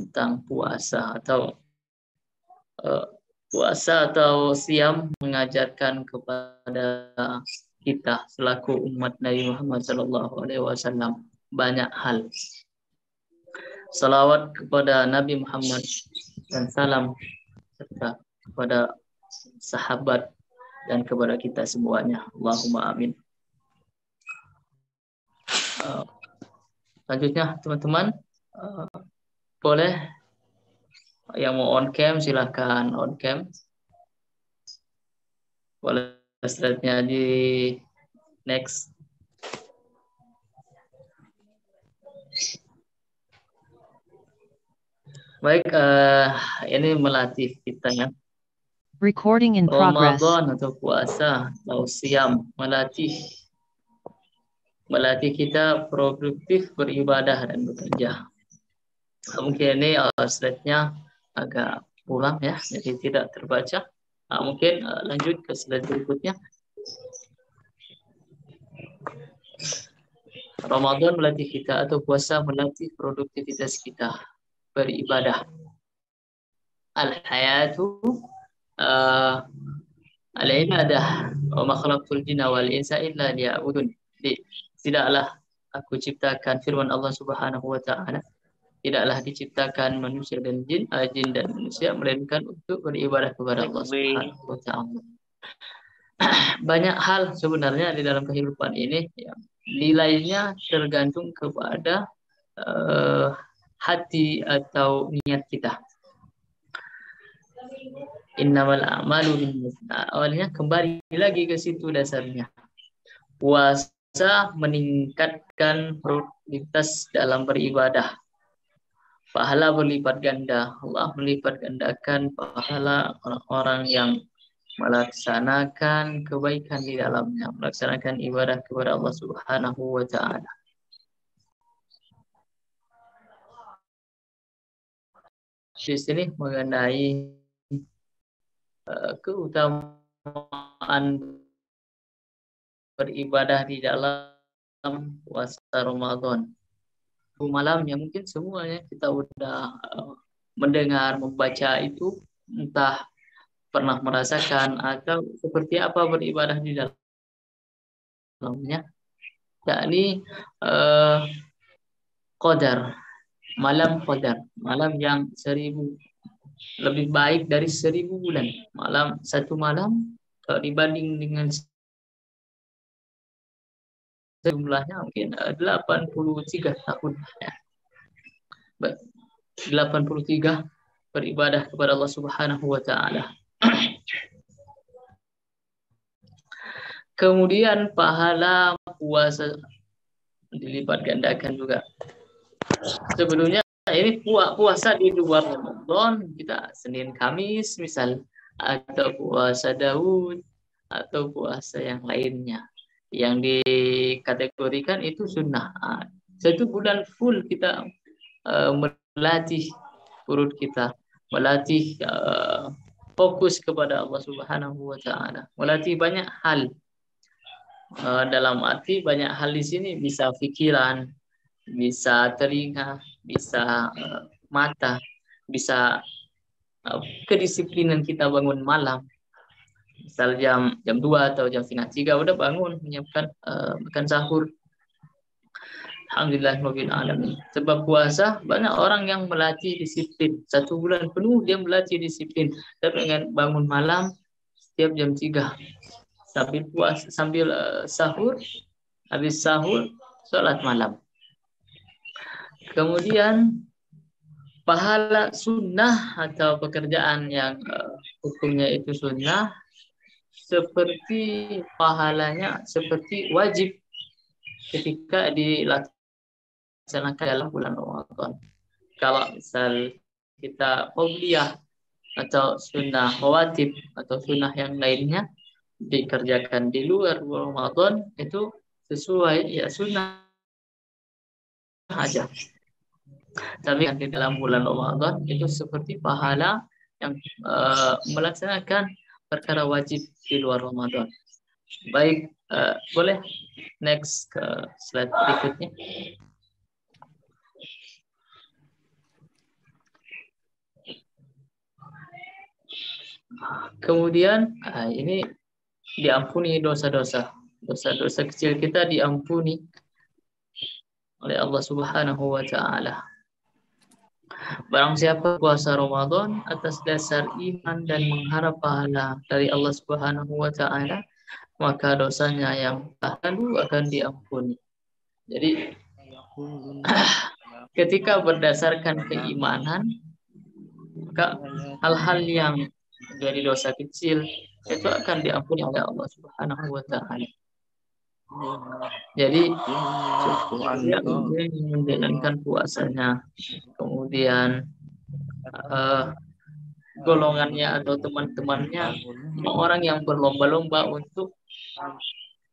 tentang puasa atau siam mengajarkan kepada kita selaku umat Nabi Muhammad SAW banyak hal. Salawat kepada Nabi Muhammad dan salam serta kepada sahabat dan kepada kita semuanya. Allahumma amin. Selanjutnya teman-teman, boleh yang mau on cam silahkan on cam. Boleh slide-nya di next. Baik, ini melatih kita ya. Recording in progress. Ramadan atau puasa atau siam melatih kita produktif beribadah dan bekerja. Mungkin ini slide-nya agak kurang ya, jadi tidak terbaca. Mungkin lanjut ke slide berikutnya. Ramadan melatih kita atau puasa melatih produktivitas kita beribadah. Al-hayatu al-ibadah wa ma khalaqtul jinna wal insa illa liya'budun. Tidaklah aku ciptakan, firman Allah Subhanahu wa taala, tidaklah diciptakan manusia dan jin dan manusia melainkan untuk beribadah kepada Allah Subhanahu wa taala. Banyak hal sebenarnya di dalam kehidupan ini yang nilainya tergantung kepada hati atau niat kita. Innamal a'malu binniyat. Awalnya kembali lagi ke situ dasarnya. Puasa meningkatkan produktivitas dalam beribadah. Pahala berlipat ganda. Allah melipat gandakan pahala orang-orang yang melaksanakan kebaikan di dalamnya, melaksanakan ibadah kepada Allah Subhanahu wa taala. Di sini mengenai keutamaan beribadah di dalam puasa Ramadan. Malamnya mungkin semuanya kita udah mendengar, membaca itu, entah pernah merasakan atau seperti apa beribadah di dalamnya. Yakni Qadar, malam Qadar, malam yang 1000 lebih baik dari 1000 bulan. Satu malam kalau dibanding dengan jumlahnya mungkin 83 tahun. 83 beribadah kepada Allah Subhanahu wa taala. Kemudian pahala puasa dilipat gandakan juga. Sebelumnya ini puasa di luar Ramadan, kita Senin Kamis misal, atau puasa Daud atau puasa yang lainnya yang dikategorikan itu sunnah. Satu bulan full kita melatih perut kita, melatih fokus kepada Allah Subhanahu wa taala, melatih banyak hal. Dalam arti banyak hal di sini, bisa pikiran, bisa telinga, bisa mata, bisa kedisiplinan kita bangun malam. Misal jam 2 atau jam 2:30 udah bangun menyiapkan makan sahur. Alhamdulillahirabbil alamin. Sebab puasa banyak orang yang melatih disiplin. 1 bulan penuh dia melatih disiplin. Tapi dengan bangun malam setiap jam 3 sambil sahur, habis sahur salat malam. Kemudian pahala sunnah atau pekerjaan yang hukumnya itu sunnah, seperti pahalanya seperti wajib ketika dilaksanakan dalam bulan Ramadan. Kalau misal kita qobliyah atau sunnah rawatib atau sunnah yang lainnya dikerjakan di luar Ramadan, itu sesuai ya sunnah aja. Tapi di dalam bulan Ramadan itu seperti pahala yang melaksanakan perkara wajib di luar Ramadan. Baik, boleh next ke slide berikutnya. Kemudian ini diampuni dosa-dosa kecil kita, diampuni oleh Allah Subhanahu wa taala. Barang siapa puasa Ramadan atas dasar iman dan mengharap pahala dari Allah Subhanahu wa taala, maka dosanya yang lalu akan diampuni. Jadi ketika berdasarkan keimanan, maka hal-hal yang dari dosa kecil itu akan diampuni oleh Allah Subhanahu wa taala. Jadi dia menjalankan puasanya, kemudian golongannya atau teman-temannya orang yang berlomba-lomba untuk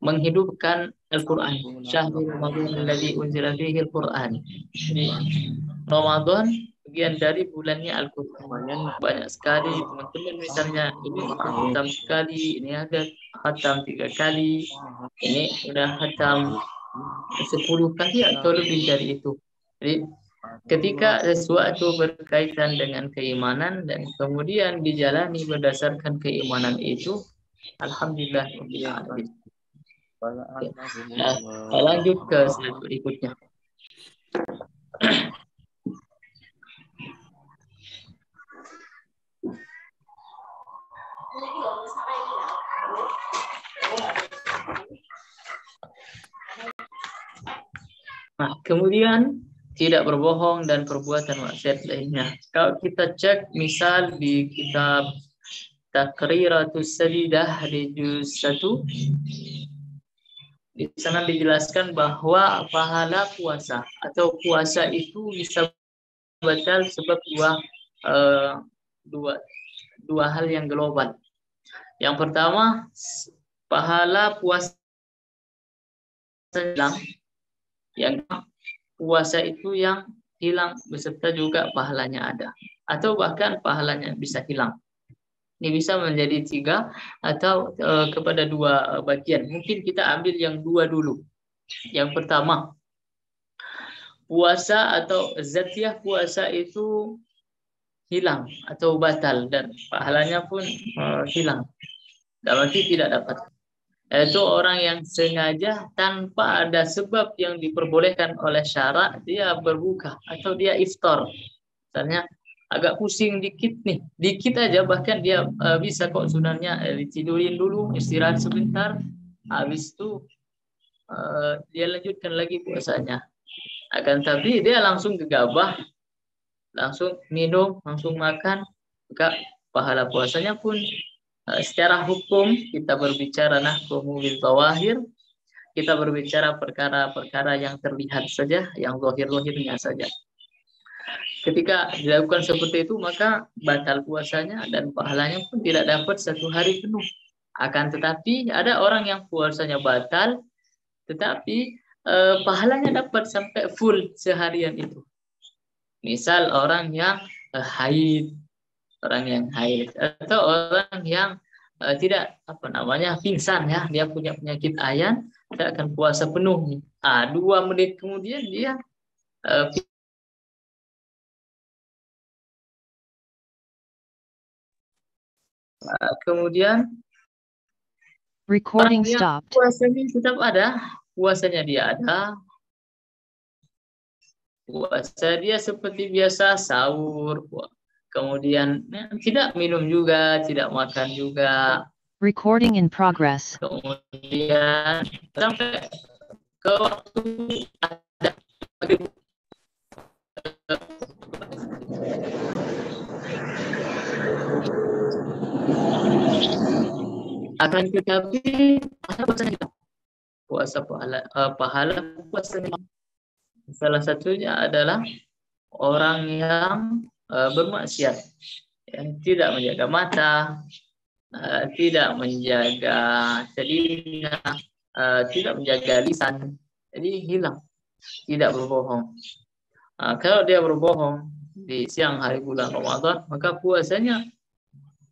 menghidupkan Al-Quran. Syahrul Ramadan alladzi unzila fihi Al-Quran. Ramadan bagian dari bulannya Al-Quran. Banyak sekali teman-teman, misalnya ini khatam sekali, ini ada khatam 3 kali, ini udah khatam 10 kali atau lebih dari itu. Jadi ketika sesuatu berkaitan dengan keimanan dan kemudian dijalani berdasarkan keimanan itu, alhamdulillah. Nah, lanjut ke slide berikutnya. Nah, kemudian tidak berbohong dan perbuatan maksiat lainnya. Kalau kita cek misal di kitab Takriratus Sadidah di juz 1, di sana dijelaskan bahwa pahala puasa atau puasa itu bisa batal sebab dua hal yang global. Yang pertama, pahala puasa hilang. Yang puasa itu yang hilang beserta juga pahalanya ada, atau bahkan pahalanya bisa hilang. Ini bisa menjadi 3 atau kepada 2 bagian. Mungkin kita ambil yang 2 dulu. Yang pertama, puasa atau zatiah puasa itu hilang atau batal dan pahalanya pun hilang. Dalam arti tidak dapat. Itu orang yang sengaja tanpa ada sebab yang diperbolehkan oleh syarak, dia berbuka atau dia iftar. Misalnya agak pusing dikit nih, dikit aja, bahkan dia bisa kok sunahnya ditidurin dulu, istirahat sebentar, habis itu dia lanjutkan lagi puasanya. Akan tapi dia langsung gegabah, langsung minum, langsung makan, maka pahala puasanya pun secara hukum kita berbicara nahkumu bil zawahir, kita berbicara perkara-perkara yang terlihat saja, yang zahir-zahirnya saja. Ketika dilakukan seperti itu, maka batal puasanya dan pahalanya pun tidak dapat 1 hari penuh. Akan tetapi ada orang yang puasanya batal, tetapi pahalanya dapat sampai full seharian itu. Misal orang yang haid, atau orang yang tidak pingsan ya, dia punya penyakit ayan, dia akan puasa penuh. 2 menit kemudian dia kemudian recording stopped. Puasanya tetap ada, puasanya dia ada. Puasa dia seperti biasa, sahur, kemudian tidak minum juga, tidak makan juga. Recording in progress. Kemudian sampai ke waktu ada akan tetapi puasa pahala puasanya. Salah satunya adalah orang yang bermaksiat, yang tidak menjaga mata, tidak menjaga telinga, tidak menjaga lisan, jadi hilang, tidak berbohong. Kalau dia berbohong di siang hari bulan Ramadan, maka puasanya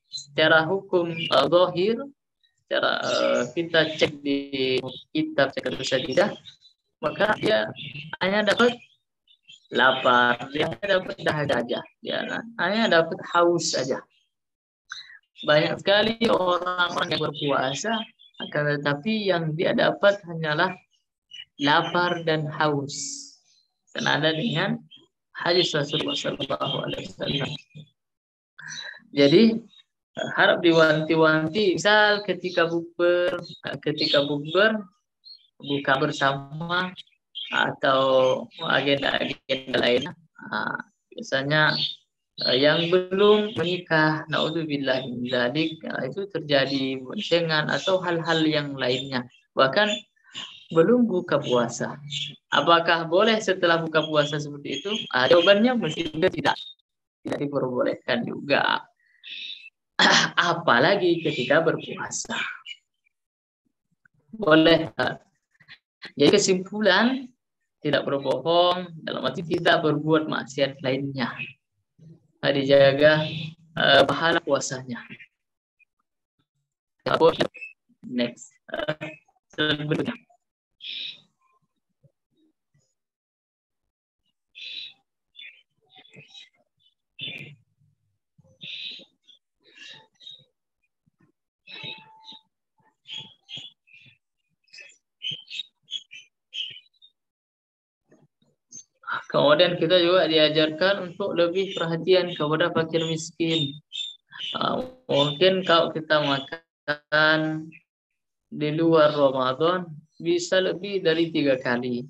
secara hukum zahir, secara kita cek di kitab Takriratus Sadidah, maka dia hanya dapat lapar, dia dapat dahaga aja, dia hanya dapat haus saja. banyak sekali orang-orang yang berpuasa, akan tetapi yang dia dapat hanyalah lapar dan haus. Senada dengan hadis Rasulullah SAW. Jadi harap diwanti-wanti, misal ketika bukber buka bersama atau agenda-agenda lainnya. Biasanya yang belum menikah, naudzubillah min dzalik, itu terjadi boncengan atau hal-hal yang lainnya. Bahkan belum buka puasa. Apakah boleh setelah buka puasa seperti itu? Jawabannya mesti tidak diperbolehkan juga. Apalagi ketika berpuasa. Boleh. Jadi kesimpulan, tidak berbohong, dalam arti tidak berbuat maksiat lainnya. Dijaga pahala puasanya. Next. Berikutnya. Kemudian kita juga diajarkan untuk lebih perhatian kepada fakir miskin. Mungkin kalau kita makan di luar Ramadan bisa lebih dari 3 kali.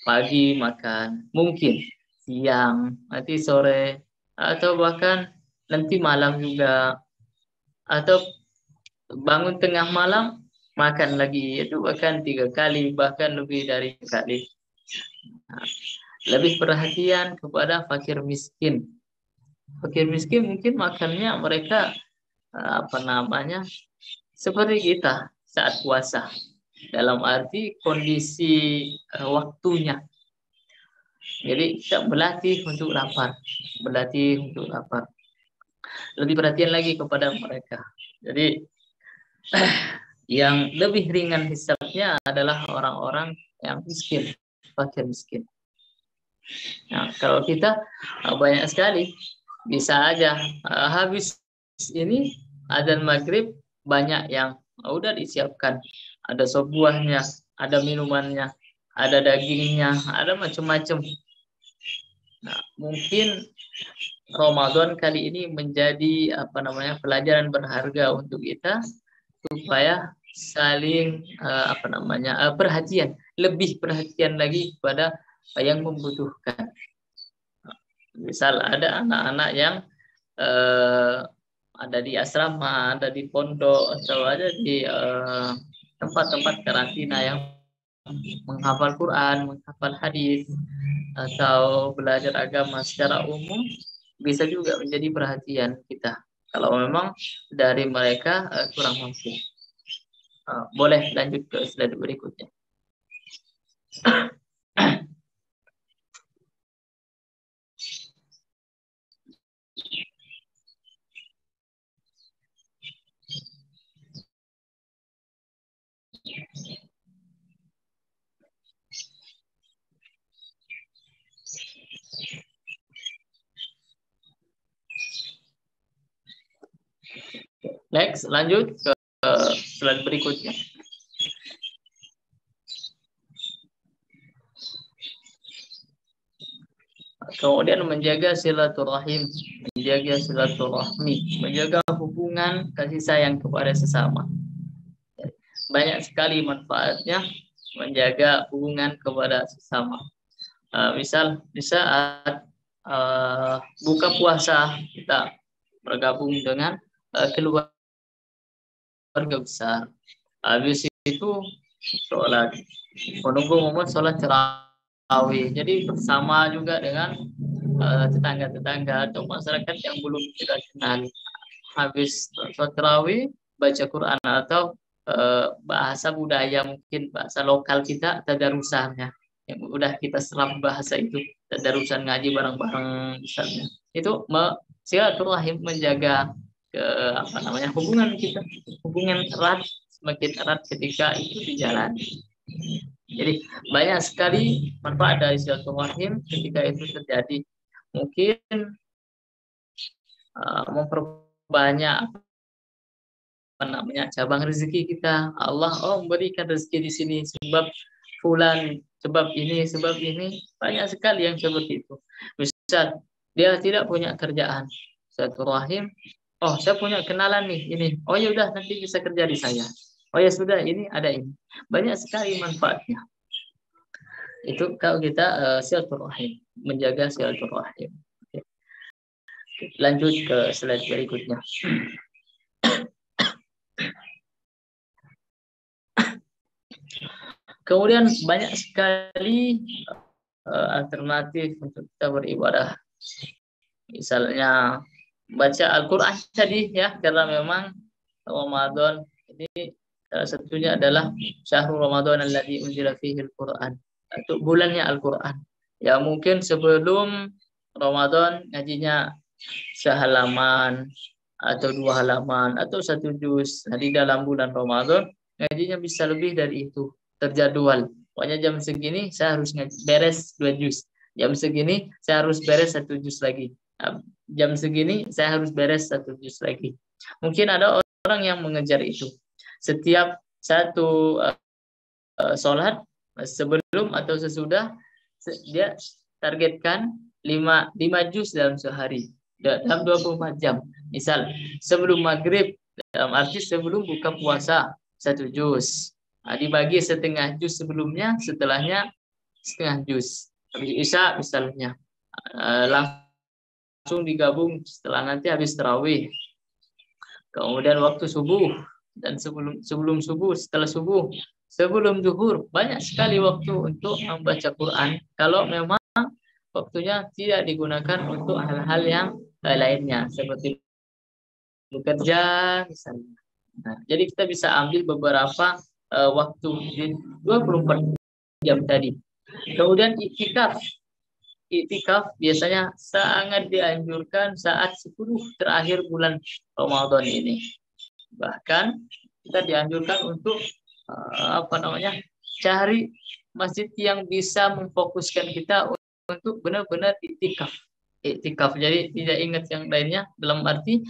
Pagi makan, mungkin siang, nanti sore, atau bahkan nanti malam juga. Atau bangun tengah malam, makan lagi. Itu bahkan 3 kali, bahkan lebih dari 3 kali. Lebih perhatian kepada fakir miskin. Fakir miskin mungkin makannya mereka seperti kita saat puasa, dalam arti kondisi waktunya. Jadi kita berlatih untuk lapar, lebih perhatian lagi kepada mereka. Jadi yang lebih ringan hisabnya adalah orang-orang yang miskin, fakir miskin. Nah, kalau kita banyak sekali, bisa aja habis ini adzan maghrib banyak yang udah disiapkan. Ada sop buahnya, ada minumannya, ada dagingnya, ada macam-macam. Nah, mungkin Ramadan kali ini menjadi pelajaran berharga untuk kita supaya saling perhatian, lebih perhatian lagi kepada yang membutuhkan. Misal ada anak-anak yang ada di asrama, ada di pondok, atau ada di tempat-tempat karantina yang menghafal Quran, menghafal hadis, atau belajar agama secara umum, bisa juga menjadi perhatian kita. Kalau memang dari mereka kurang mampu. Boleh lanjut ke slide berikutnya. Next, lanjut ke slide berikutnya. Kemudian menjaga silaturahim, menjaga hubungan kasih sayang kepada sesama. Banyak sekali manfaatnya menjaga hubungan kepada sesama. Misal di saat buka puasa kita bergabung dengan keluarga besar. Habis itu sholat, menunggu momen sholat tarawih. Jadi bersama juga dengan tetangga-tetangga atau masyarakat yang belum kita kenal. Habis sholat tarawih, baca Quran atau bahasa budaya, mungkin bahasa lokal kita, tadarusannya yang udah kita serap bahasa itu, tadarusan ngaji bareng-bareng misalnya. Itu silaturahim, menjaga hubungan kita, hubungan erat, semakin erat ketika itu dijalani. Jadi banyak sekali manfaat dari silaturahim ketika itu terjadi. Mungkin memperbanyak namanya cabang rezeki kita. Allah memberikan rezeki di sini sebab fulan, sebab ini banyak sekali yang seperti itu. Misal dia tidak punya kerjaan, satu rahim, saya punya kenalan nih ini, ya udah nanti bisa kerja di saya. Ya sudah, ini ada ini. Banyak sekali manfaatnya. Itu kalau kita silaturahim, menjaga silaturahim. Oke. Lanjut ke slide berikutnya. Kemudian banyak sekali alternatif untuk kita beribadah. Misalnya baca Al-Quran tadi ya, karena memang Ramadan ini salah satunya adalah syahrul Ramadan alladzi unzila fihi al-Quran. Itu bulannya Al-Quran. Ya mungkin sebelum Ramadan ngajinya sehalaman atau 2 halaman atau 1 juz. Nah, di dalam bulan Ramadan ngajinya bisa lebih dari itu, terjadwal. Pokoknya jam segini saya harus beres 2 juz. Jam segini saya harus beres 1 juz lagi. Jam segini saya harus beres 1 juz lagi. Mungkin ada orang yang mengejar itu. Setiap satu sholat, sebelum atau sesudah, dia targetkan 5 juz dalam sehari, dalam 24 jam. Misal sebelum maghrib, dalam arti sebelum buka puasa 1 juz. Dibagi setengah juz sebelumnya, setelahnya setengah juz. Habis isya misalnya, langsung digabung setelah nanti habis tarawih. Kemudian waktu subuh, dan sebelum subuh, setelah subuh, sebelum zuhur. Banyak sekali waktu untuk membaca Quran kalau memang waktunya tidak digunakan untuk hal-hal yang lainnya seperti bekerja misalnya. Nah, jadi kita bisa ambil beberapa waktu di 24 jam tadi. Kemudian iktikaf biasanya sangat dianjurkan saat 10 terakhir bulan Ramadan ini. Bahkan kita dianjurkan untuk cari masjid yang bisa memfokuskan kita untuk benar-benar iktikaf. Jadi tidak ingat yang lainnya, dalam arti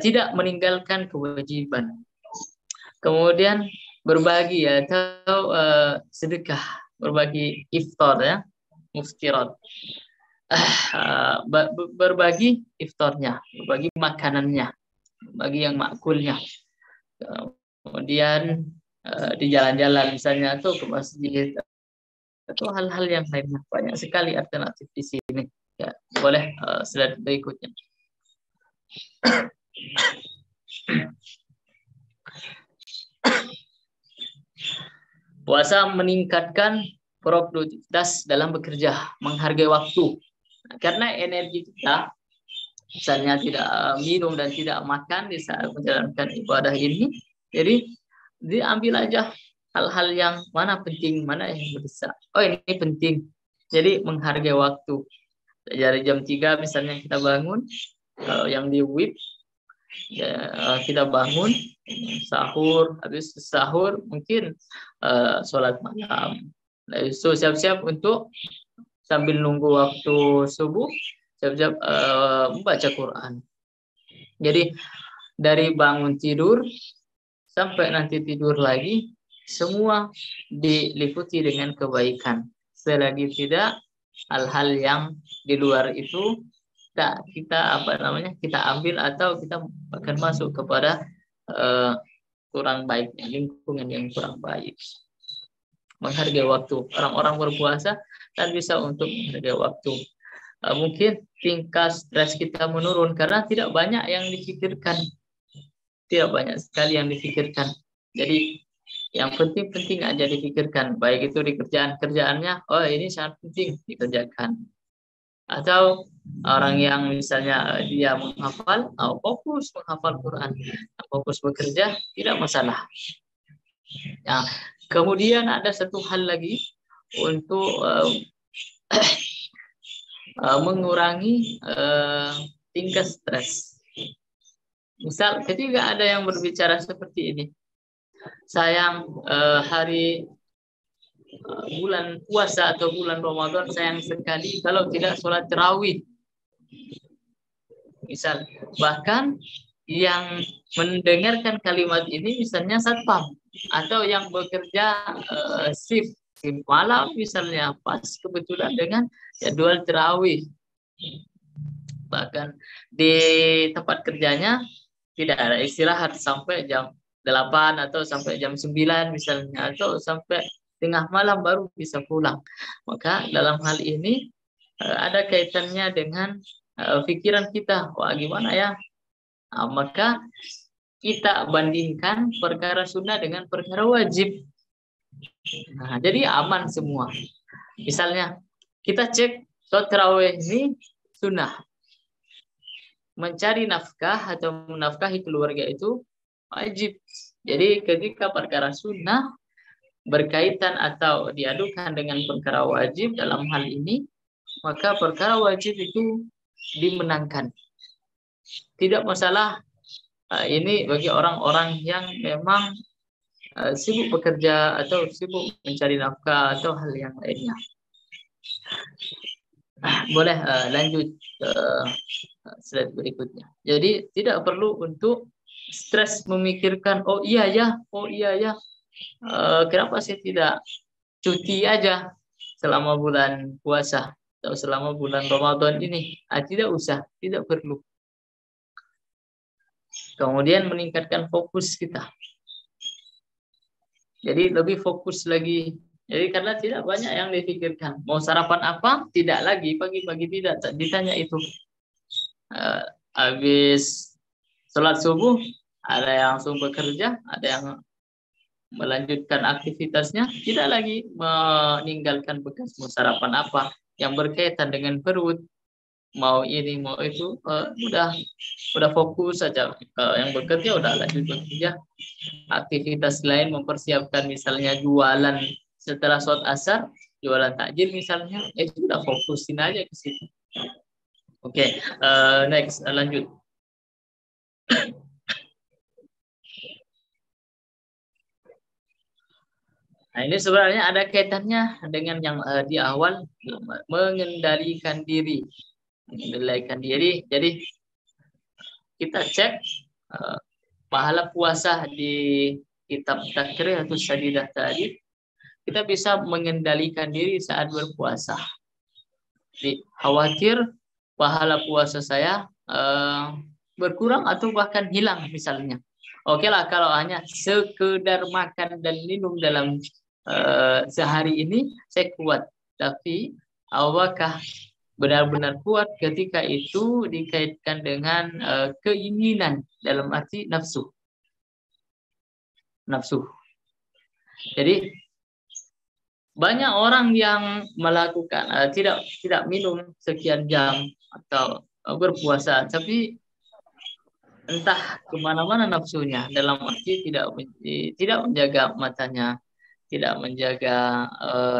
tidak meninggalkan kewajiban. Kemudian berbagi atau sedekah, berbagi iftar ya, muftirat. Berbagi iftarnya, berbagi makanannya, bagi yang makulnya. Kemudian di jalan-jalan misalnya atau ke masjid atau hal-hal yang lainnya. Banyak sekali alternatif di sini. Ya, boleh slide berikutnya. Puasa meningkatkan produktivitas dalam bekerja, menghargai waktu. Karena energi kita, misalnya tidak minum dan tidak makan di saat menjalankan ibadah ini, jadi diambil aja hal-hal yang mana penting, mana yang besar. Ini penting. Jadi menghargai waktu. Dari jam 3 misalnya kita bangun, yang di WIB, ya, kita bangun, sahur, habis sahur mungkin sholat malam. So siap-siap untuk sambil nunggu waktu subuh, siap-siap membaca Quran. Jadi dari bangun tidur sampai nanti tidur lagi, semua diliputi dengan kebaikan. Selagi tidak hal-hal yang di luar itu kita ambil atau kita akan masuk kepada kurang baik, lingkungan yang kurang baik. Menghargai waktu. Orang-orang berpuasa kan bisa untuk menghargai waktu. Mungkin tingkat stres kita menurun karena tidak banyak yang dipikirkan. Tidak banyak sekali yang dipikirkan. Jadi yang penting-penting aja dipikirkan. Baik itu di kerjaannya, ini sangat penting dikerjakan. Atau orang yang misalnya dia menghafal, fokus menghafal Quran, fokus bekerja, tidak masalah. Nah, kemudian ada satu hal lagi untuk mengurangi tingkat stres. Misal ketika ada yang berbicara seperti ini, sayang hari bulan puasa atau bulan Ramadan sayang sekali kalau tidak sholat tarawih. Misal, bahkan yang mendengarkan kalimat ini misalnya satpam atau yang bekerja shift malam misalnya pas kebetulan dengan jadwal tarawih, bahkan di tempat kerjanya tidak ada istirahat sampai jam 8 atau sampai jam 9 misalnya, atau sampai tengah malam baru bisa pulang. Maka dalam hal ini ada kaitannya dengan pikiran kita, wah gimana ya. Maka kita bandingkan perkara sunnah dengan perkara wajib. Nah, jadi aman semua. Misalnya kita cek sholat tarawih ini sunnah. Mencari nafkah atau menafkahi keluarga itu wajib. Jadi ketika perkara sunnah berkaitan atau diadukan dengan perkara wajib dalam hal ini, maka perkara wajib itu dimenangkan. Tidak masalah ini bagi orang-orang yang memang sibuk bekerja atau sibuk mencari nafkah atau hal yang lainnya. Boleh lanjut slide berikutnya. Jadi tidak perlu untuk stres memikirkan, oh iya ya, kenapa saya tidak cuti aja selama bulan puasa atau selama bulan Ramadan ini. Tidak usah, tidak perlu. Kemudian meningkatkan fokus kita. Jadi lebih fokus lagi. Jadi karena tidak banyak yang dipikirkan. Mau sarapan apa? Tidak lagi. Pagi-pagi tidak ditanya itu. Habis sholat subuh, ada yang langsung bekerja, ada yang melanjutkan aktivitasnya, tidak lagi meninggalkan bekas mau sarapan apa yang berkaitan dengan perut, mau ini mau itu, udah fokus saja. Yang bekerja udah lanjut bekerja. Aktivitas lain mempersiapkan misalnya jualan setelah sholat asar, jualan takjil misalnya, sudah fokusin aja ke situ. Oke, next, lanjut. Nah, ini sebenarnya ada kaitannya dengan yang di awal, mengendalikan diri. Mengendalikan diri. Jadi kita cek pahala puasa di kitab takrih atau syadidah tadi, kita bisa mengendalikan diri saat berpuasa. Jadi, khawatir pahala puasa saya berkurang atau bahkan hilang misalnya. Oke lah kalau hanya sekedar makan dan minum dalam sehari ini saya kuat. Tapi apakah benar-benar kuat ketika itu dikaitkan dengan keinginan dalam arti nafsu. Jadi banyak orang yang melakukan tidak minum sekian jam atau berpuasa, tapi entah kemana-mana nafsunya, dalam arti tidak menjaga matanya, tidak menjaga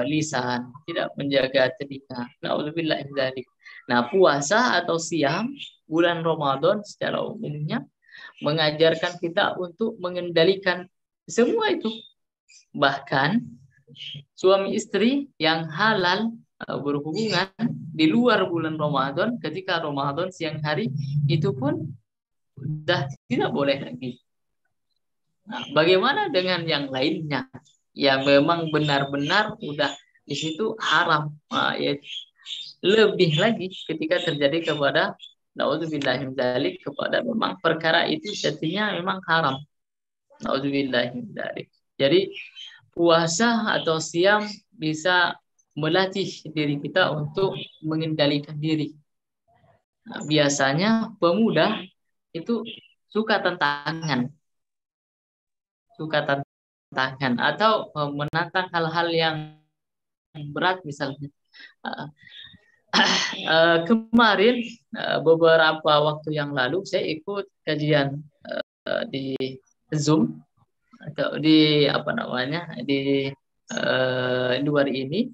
lisan, tidak menjaga telinga. Na'udzubillah min dzalik. Nah, puasa atau siam bulan Ramadan secara umumnya mengajarkan kita untuk mengendalikan semua itu. Bahkan suami istri yang halal berhubungan di luar bulan Ramadan, ketika Ramadan siang hari itu pun sudah tidak boleh lagi. Nah, bagaimana dengan yang lainnya yang memang benar-benar udah di situ haram? Nah, ya, lebih lagi ketika terjadi kepada naudzubillah min dzalik, kepada memang perkara itu setinya memang haram. Naudzubillah min dzalik. Jadi puasa atau siam bisa melatih diri kita untuk mengendalikan diri. Nah, biasanya pemuda itu suka tantangan atau menantang hal-hal yang berat misalnya. Kemarin beberapa waktu yang lalu saya ikut kajian di Zoom atau di luar ini.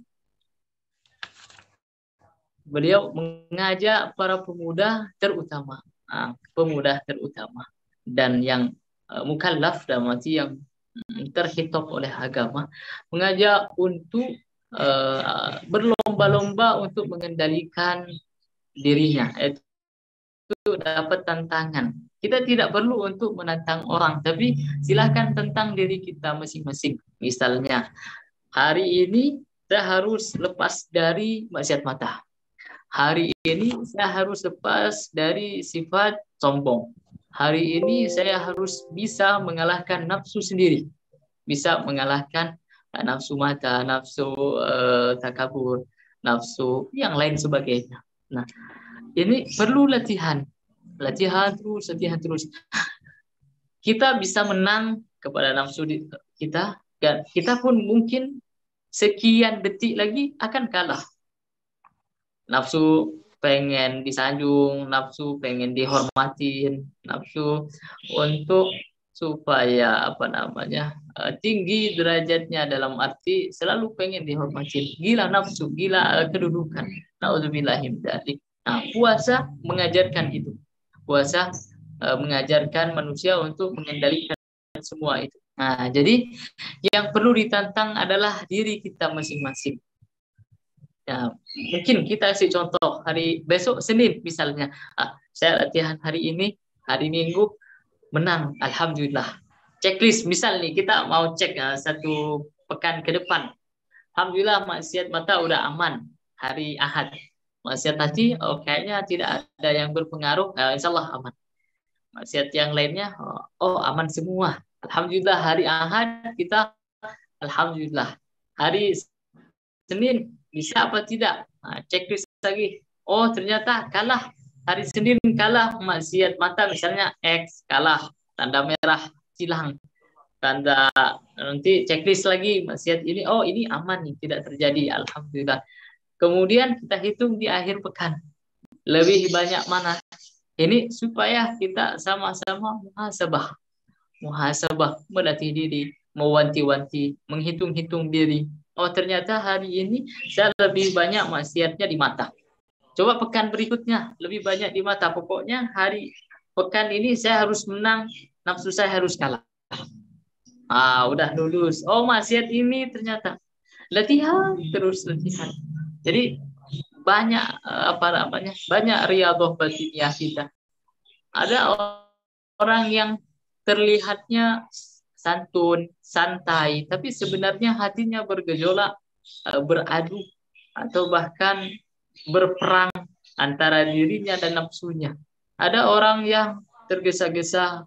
Beliau mengajak para pemuda terutama dan yang mukallaf, dalam arti yang terhitung oleh agama, mengajak untuk berlomba-lomba untuk mengendalikan dirinya, itu untuk dapat tantangan. Kita tidak perlu untuk menantang orang, tapi silahkan tentang diri kita masing-masing. Misalnya, hari ini saya harus lepas dari maksiat mata. Hari ini saya harus lepas dari sifat sombong. Hari ini saya harus bisa mengalahkan nafsu sendiri. Bisa mengalahkan nafsu mata, nafsu takabur, nafsu yang lain sebagainya. Nah, ini perlu latihan. Latihan terus. Kita bisa menang kepada nafsu kita, dan kita pun mungkin sekian detik lagi akan kalah. Nafsu pengen disanjung, nafsu pengen dihormatin, nafsu untuk supaya tinggi derajatnya, dalam arti selalu pengen dihormatin. Gila nafsu, gila kedudukan. Nauzubillahi min dzalik. Nah, puasa mengajarkan itu. Puasa mengajarkan manusia untuk mengendalikan semua itu. Nah, jadi yang perlu ditantang adalah diri kita masing-masing. Ya, mungkin kita kasih contoh hari besok Senin misalnya. Saya latihan hari ini, hari Minggu menang, alhamdulillah. Checklist misal nih, kita mau cek satu pekan ke depan. Alhamdulillah maksiat mata udah aman hari Ahad. Maksiat hati kayaknya tidak ada yang berpengaruh, insya Allah aman. Maksiat yang lainnya aman semua. Alhamdulillah hari Ahad kita alhamdulillah. Hari Senin bisa apa tidak? Checklist lagi. Oh ternyata kalah. Hari Senin kalah maksiat mata misalnya X kalah, tanda merah silang. Tanda nanti checklist lagi maksiat ini. Oh ini aman nih, tidak terjadi. Alhamdulillah. Kemudian kita hitung di akhir pekan. Lebih banyak mana? Ini supaya kita sama-sama muhasabah, melatih diri, mewanti-wanti, menghitung-hitung diri. Oh ternyata hari ini saya lebih banyak maksiatnya di mata. Coba pekan berikutnya lebih banyak di mata. Pokoknya pekan ini saya harus menang, nafsu saya harus kalah. Udah lulus. Oh maksiat ini ternyata latihan terus latihan. Jadi banyak banyak riyadhah batiniah kita. Ada orang yang terlihatnya santun, santai, tapi sebenarnya hatinya bergejolak, beradu, atau bahkan berperang antara dirinya dan nafsunya. Ada orang yang tergesa-gesa,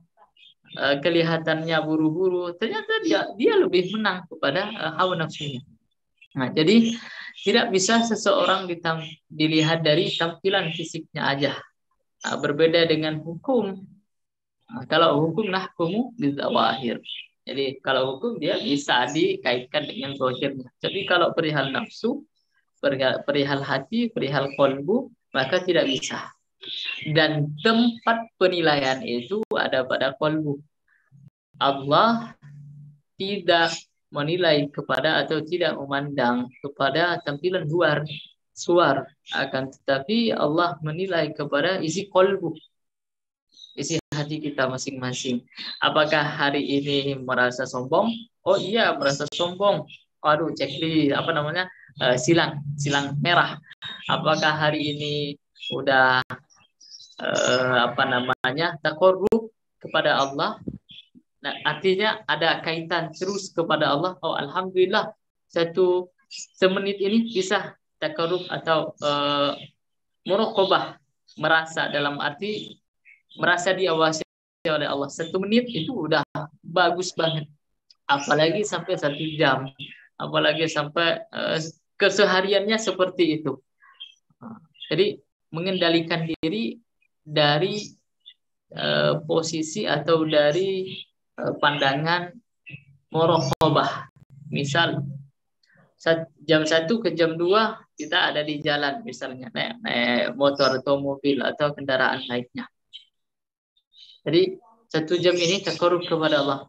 kelihatannya buru-buru, ternyata dia lebih menang kepada hawa nafsunya. Nah, jadi tidak bisa seseorang dilihat dari tampilan fisiknya aja. Berbeda dengan hukum. Kalau hukum nahkumu bidzawahir. Jadi kalau hukum dia bisa dikaitkan dengan zahirnya. Tapi kalau perihal nafsu, perihal hati, perihal qalbu, maka tidak bisa. Dan tempat penilaian itu ada pada qalbu. Allah tidak menilai kepada atau tidak memandang kepada tampilan luar, suar, akan tetapi Allah menilai kepada isi qalbu, isi hati kita masing-masing. Apakah hari ini merasa sombong? Oh iya, merasa sombong. Aduh, checklist silang merah. Apakah hari ini udah taqarrub kepada Allah? Nah, artinya ada kaitan terus kepada Allah. Oh, alhamdulillah, semenit ini bisa taqarrub atau muraqabah, merasa dalam arti merasa diawasi oleh Allah. 1 menit itu udah bagus banget. Apalagi sampai 1 jam. Apalagi sampai kesehariannya seperti itu. Jadi mengendalikan diri dari posisi atau dari pandangan muraqabah. Misal jam 1 ke jam 2 kita ada di jalan, misalnya naik motor atau mobil atau kendaraan lainnya. Jadi 1 jam ini taqarrub kepada Allah.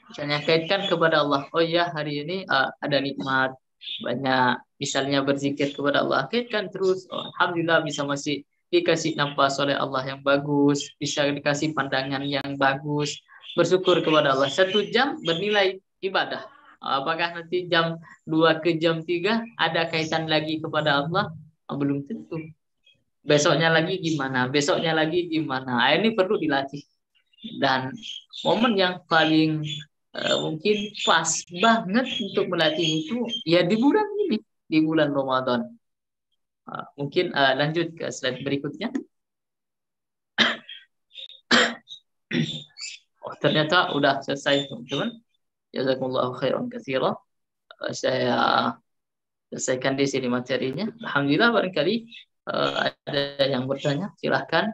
Misalnya kaitkan kepada Allah. Oh iya, hari ini ada nikmat banyak, misalnya berzikir kepada Allah. Kaitkan terus. Oh, alhamdulillah bisa masih dikasih nafas oleh Allah yang bagus, bisa dikasih pandangan yang bagus. Bersyukur kepada Allah. 1 jam bernilai ibadah. Apakah nanti jam 2 ke jam 3 ada kaitan lagi kepada Allah? Belum tentu. besoknya lagi gimana, besoknya lagi gimana. Ini perlu dilatih. Dan momen yang paling mungkin pas banget untuk melatih itu ya di bulan ini, di bulan Ramadan. Mungkin lanjut ke slide berikutnya. Oh, ternyata udah selesai teman-teman. Jazakumullahu khairan katsira. Saya selesaikan di sini materinya. Alhamdulillah, barangkali ada yang bertanya, silahkan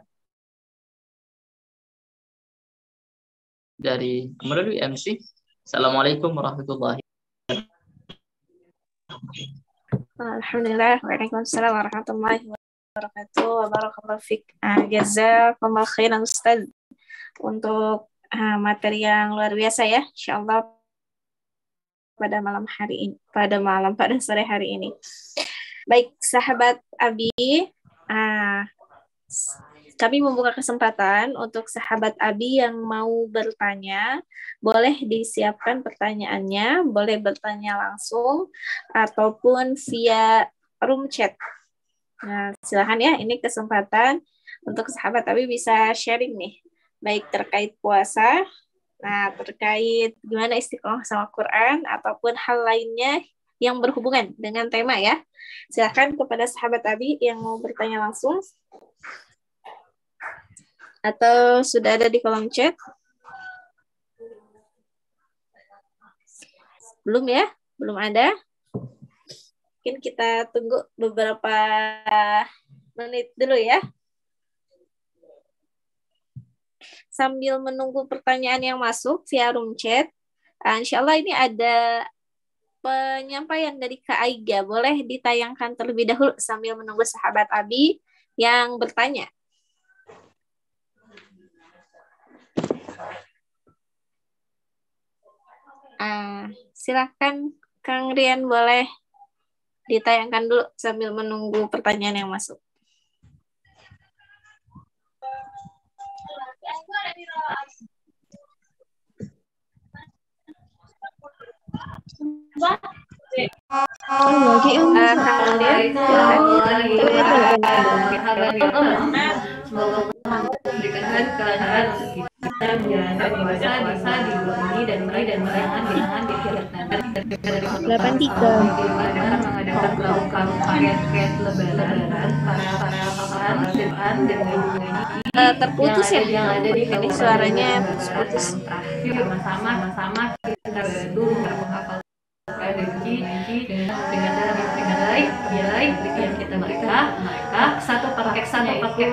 dari melalui MC. Assalamualaikum warahmatullahi wabarakatuh. Alhamdulillah, waalaikumsalam warahmatullahi wabarakatuh. Barakallahu fiik. Jazakumullah khairan Ustaz untuk materi yang luar biasa ya, insyaallah pada sore hari ini. Baik, sahabat Abi, kami membuka kesempatan untuk sahabat Abi yang mau bertanya, boleh disiapkan pertanyaannya, boleh bertanya langsung ataupun via room chat. Nah, silakan ya, ini kesempatan untuk sahabat Abi bisa sharing nih, baik terkait puasa, nah terkait gimana istiqomah sama Quran, ataupun hal lainnya yang berhubungan dengan tema ya. Silakan kepada sahabat Abi yang mau bertanya langsung. Atau sudah ada di kolom chat? Belum ya? Belum ada? Mungkin kita tunggu beberapa menit dulu ya. Sambil menunggu pertanyaan yang masuk via room chat, insya Allah ini ada penyampaian dari Kak Aiga. Boleh ditayangkan terlebih dahulu sambil menunggu sahabat Abi yang bertanya. Silakan Kang Rian, boleh ditayangkan dulu sambil menunggu pertanyaan yang masuk. Semoga memberikan kelancaran kita menjalankan puasa di bulan ini dan merayakan bilangan di akhir nanti. 83 mengadakan melakukan ayat-ayat lebaran para paparan depan dan nyanyi terputus ya yang ada di ini suaranya putus. Sama-sama kita bantu menghafal prediksi dengan baik yang kita mereka satu paket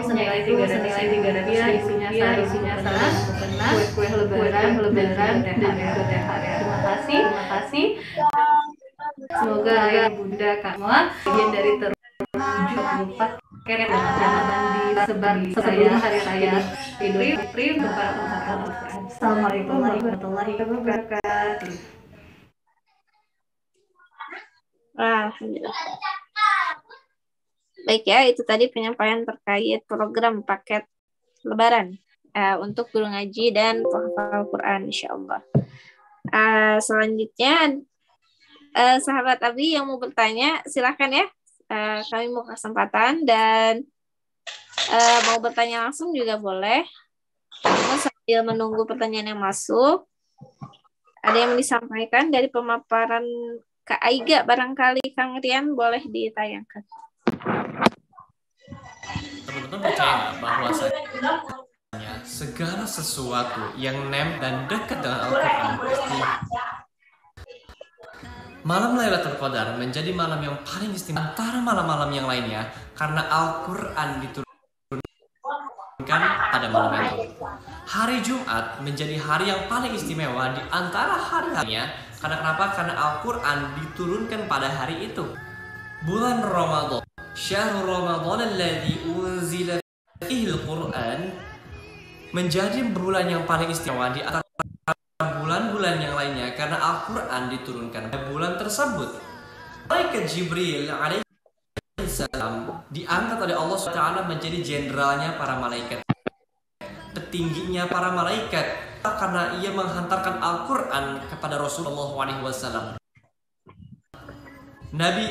senilai 300 isinya kue lebaran dan terima kasih. Semoga ayah bunda kamu bagian dari terwujud 24 keret dan disebar di hari raya Idul Fitri untuk para peserta Al-Quran. Assalamualaikum warahmatullahi wabarakatuh. Alhamdulillah. Baik ya, itu tadi penyampaian terkait program paket lebaran untuk guru ngaji dan penghafal Al-Quran insyaallah. Selanjutnya sahabat Abi yang mau bertanya silakan ya. Kami mau kesempatan dan mau bertanya langsung juga boleh. Namun sambil menunggu pertanyaan yang masuk, ada yang disampaikan dari pemaparan Kak Aiga, barangkali Kang Rian boleh ditayangkan. Teman-teman percaya nggak bahwa segala sesuatu yang dan dekat dengan Al-Quran pasti malam Lailatul Qadar menjadi malam yang paling istimewa antara malam-malam yang lainnya karena Al-Quran diturunkan pada malam itu. Hari Jumat menjadi hari yang paling istimewa di antara hari-harinya. Karena kenapa? Karena Al-Quran diturunkan pada hari itu. Bulan Ramadan, Syahrul Ramadan alladzi unzila fihi al-Quran, menjadi bulan yang paling istimewa di antara bulan-bulan yang lainnya karena Al-Quran diturunkan pada bulan tersebut. Malaikat Jibril alaihissalam diangkat oleh Allah SWT menjadi jenderalnya para malaikat, petingginya para malaikat, karena ia menghantarkan Al-Quran kepada Rasulullah SAW. Nabi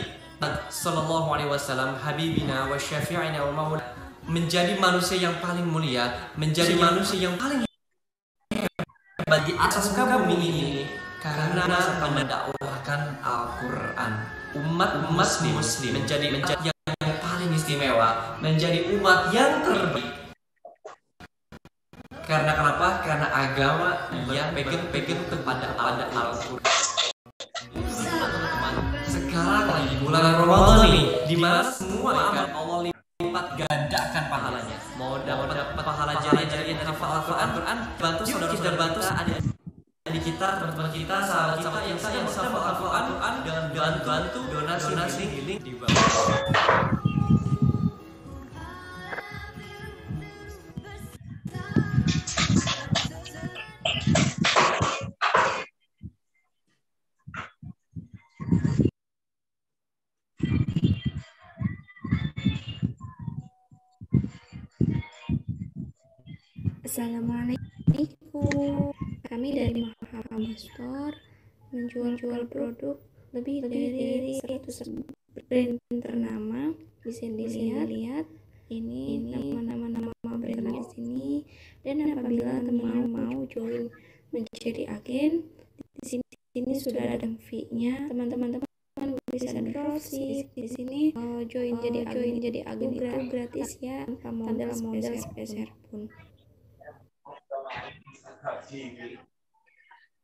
Sallallahu alaihi wasallam habibina wa syafi'ina wa maula menjadi manusia yang paling mulia, menjadi manusia yang paling hebat di atas muka bumi ini karena mendakwahkan Al-Qur'an. Umat muslim menjadi yang paling istimewa, menjadi umat yang terbaik. Karena kenapa? Karena agama yang pegang kepada Al-Qur'an. Sekarang lagi bulan Ramadan nih, di mana semua amal Allah lipat gandakan pahalanya. Mau dapat pahala jari-jari yang dari Al-Quran, bantu saudara-saudara, bantu ada di kita, teman-teman kita, sahabat kita yang hafal Al-Quran dengan bantu donasi link di bawah. Assalamualaikum. Kami dari Mahkamah Store menjual produk lebih dari 100 brand ternama. Bisa dilihat ini nama-nama brand di sini. Dan apabila teman mau join menjadi agen, di sini sudah ada fee-nya. Teman-teman bisa dropship di sini. Join jadi agen itu gratis ya, tanpa modal spesial pun.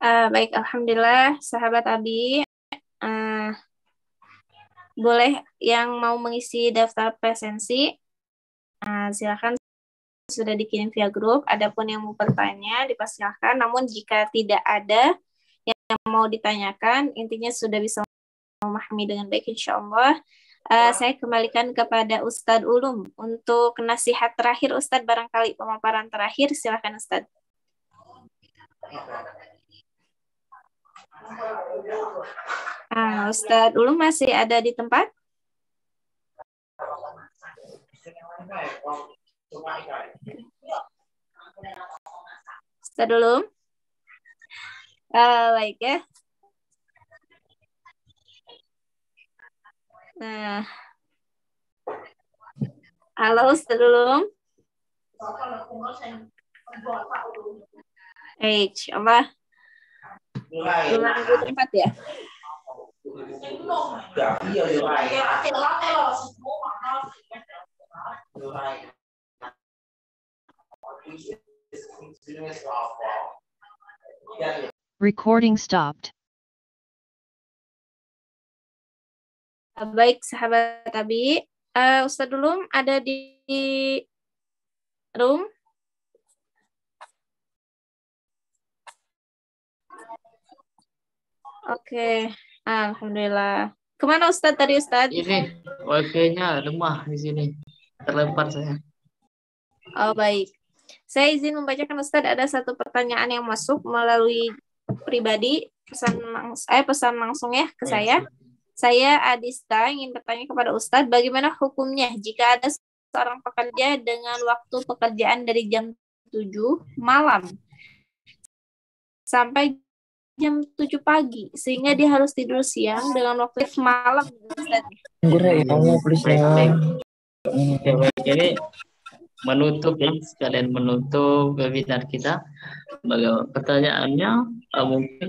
Baik, alhamdulillah sahabat Abi. Boleh yang mau mengisi daftar presensi, silakan, sudah dikirim via grup. Adapun yang mau bertanya dipersilakan, namun jika tidak ada yang mau ditanyakan, intinya sudah bisa memahami dengan baik insyaallah. Saya kembalikan kepada Ustadz Ulum untuk nasihat terakhir. Ustadz, barangkali pemaparan terakhir, silakan Ustadz. Ustadz Ulum masih ada di tempat? Ustadz Ulum? Baik ya. Nah, halo Ustadz Ulum. Insyaallah. Di tempat ya. Recording stopped. Baik sahabat Abi, Ustadz Ulum ada di room? Oke, alhamdulillah. Kemana Ustadz tadi Ustadz? Ini wifi-nya lemah di sini, terlempar saya. Oh baik, saya izin membacakan Ustadz. Ada satu pertanyaan yang masuk melalui pribadi, pesan langsung ya ke saya. Saya Adista ingin bertanya kepada Ustadz, bagaimana hukumnya jika ada seorang pekerja dengan waktu pekerjaan dari jam 7 malam sampai jam 7 pagi, sehingga dia harus tidur siang dengan waktu malam. Ini menutup ya, sekalian menutup webinar kita. Pertanyaannya mungkin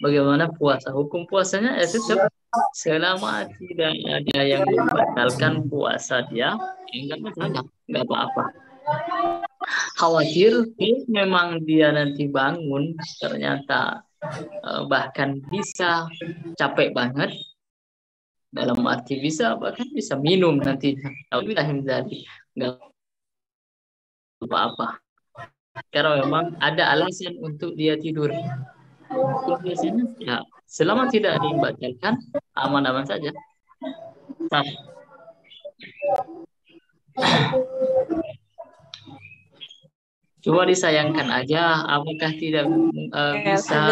bagaimana puasa? Hukum puasanya ya tetap selama tidak ada yang membatalkan puasa dia, enggak apa-apa. Khawatir memang dia nanti bangun ternyata bahkan bisa capek banget, dalam arti bisa bahkan bisa minum nantinya. Enggak apa-apa. Karena memang ada alasan untuk dia tidur. Biasanya ya, selama tidak dibatalkan, aman-aman saja. Nah. Cuma disayangkan aja, apakah tidak bisa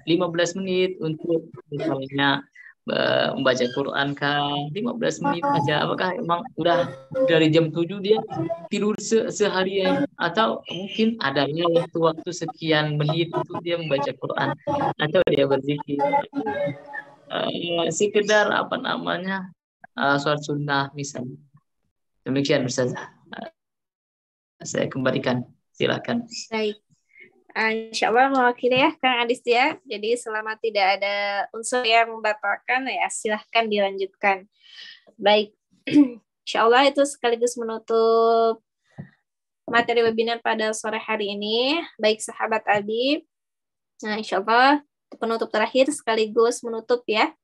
15 menit untuk misalnya membaca Quran kan 15 menit aja. Apakah emang udah dari jam 7 dia tidur seharian, atau mungkin ada waktu sekian menit untuk dia membaca Quran atau dia berzikir. sekedar apa namanya sholat sunnah misalnya. Demikian Ustazah. Saya kembalikan, silakan. Baik. Insya Allah mewakili ya Kang Adis ya. Jadi selama tidak ada unsur yang membatalkan ya silahkan dilanjutkan. Baik. Insya Allah itu sekaligus menutup materi webinar pada sore hari ini. Baik sahabat Abi. Nah insya Allah penutup terakhir sekaligus menutup ya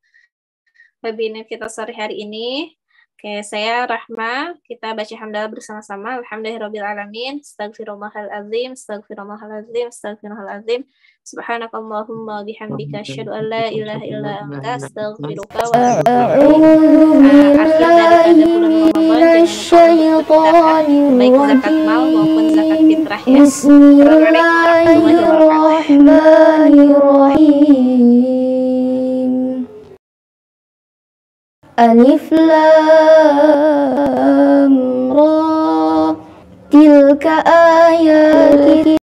webinar kita sore hari ini. Oke, saya Rahma, kita baca hamdalah bersama-sama. Alhamdulillahirrabbilalamin. Astagfirullahaladzim, astagfirullahaladzim, astagfirullahaladzim. Subhanakallahumma bihamdika asyhadu an la ilaha illa anta astaghfiruka wa atubu ilaik. Akhir dari bulan Ramadan, jangan lupa baik zakat mal maupun zakat fitrah ya. Bismillahirrahmanirrahim. Alif Lam Ra tilka ayat